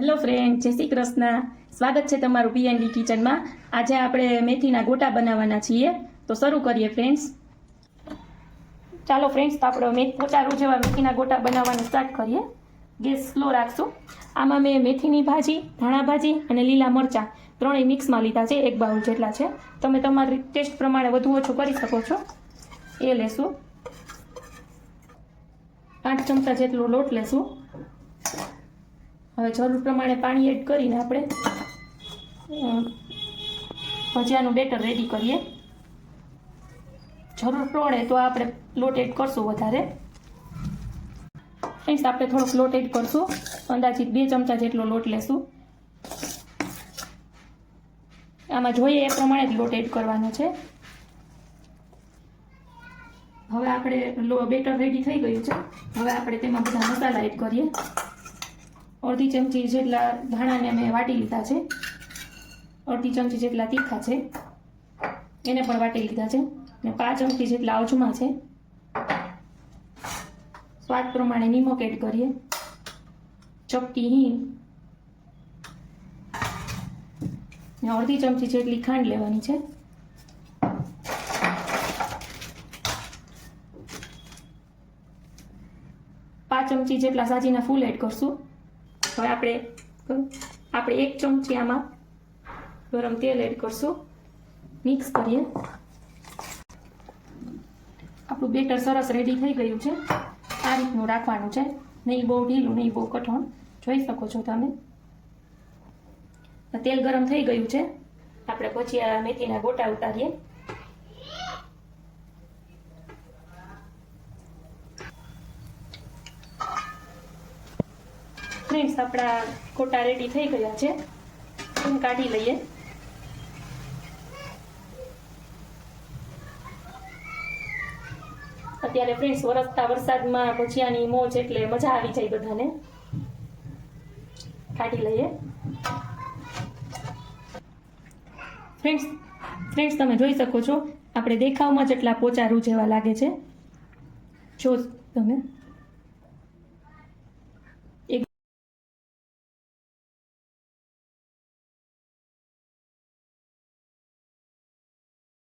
Hello friend, જય શ્રી કૃષ્ણ. સ્વાગત છે તમારું પીએનડી કિચનમાં. આજે આપણે મેથીના ગોટા બનાવવાના છીએ, તો શરૂ કરીએ ફ્રેન્ડ્સ. ચાલો ફ્રેન્ડ્સ, તો આપણે પોચારું જેવા મેથીના ગોટા બનાવવાનું સ્ટાર્ટ કરીએ. ગેસ સ્લો રાખશું. આમાં મેં મેથીની ભાજી, ધાણા ભાજી અને લીલા મરચાં ત્રણેય મિક્સમાં લીધા છે. 1 બાઉલ જેટલા છે. તમે તમારી ટેસ્ટ પ્રમાણે વધુ ઓછું કરી શકો છો. એ લેશું. 8 ચમચા જેટલો લોટ લેશું. હવે જરૂર પ્રમાણે પાણી એડ કરીને આપણે ભજીયાનું બેટર રેડી કરીએ. જરૂર પડે તો આપણે લોટ એડ કરશું વધારે. ફ્રેન્ડ્સ, આપણે થોડોક લોટ એડ કરશું. અંદાજિત 2 ચમચા જેટલો લોટ લેશું. આમાં જોઈએ એ પ્રમાણે જ લોટ એડ કરવાનો છે. હવે આપણે બેટર રેડી થઈ ગયું છે. હવે આપણે તેમાં બધા મસાલા એડ કરીએ. અડધી ચમચી જેટલા ધાણાને મેં વાટી લીધા છે. અડધી ચમચી જેટલા તીખા છે, એને પણ વાટી લીધા છે. અને 5 ચમચી જેટલા અજમા છે. સ્વાદ પ્રમાણે નિમક એડ કરીએ. ચપટી હિંગ અને અડધી ચમચી જેટલી ખાંડ લેવાની છે. પાંચ ચમચી જેટલા સાજીના ફૂલ એડ કરશું. હવે આપણે 1 ચમચી આમાં ગરમ તેલ એડ કરશું. મિક્સ કરીએ. આપણું બેટર સરસ રેડી થઈ ગયું છે. આ રીતનું રાખવાનું છે, નહીં બહુ ઢીલું નહીં બહુ કઠણ. જોઈ શકો છો તમે. તેલ ગરમ થઈ ગયું છે. આપણે પછી આ મેથીના ગોટા ઉતારીએ. ફ્રેન્ડ્સ, આપણા ગોટા રેડી થઈ ગયા છે. એને કાઢી લઈએ. અત્યારે ફ્રેન્ડ્સ, વરસતા વરસાદમાં ભજીયાની મોજ એટલે મજા આવી જાય બધાને. કાઢી લઈએ. ફ્રેન્ડ્સ, તમે જોઈ શકો છો આપણે દેખાવમાં જેટલા પોચારું જેવા લાગે છે. જો તમે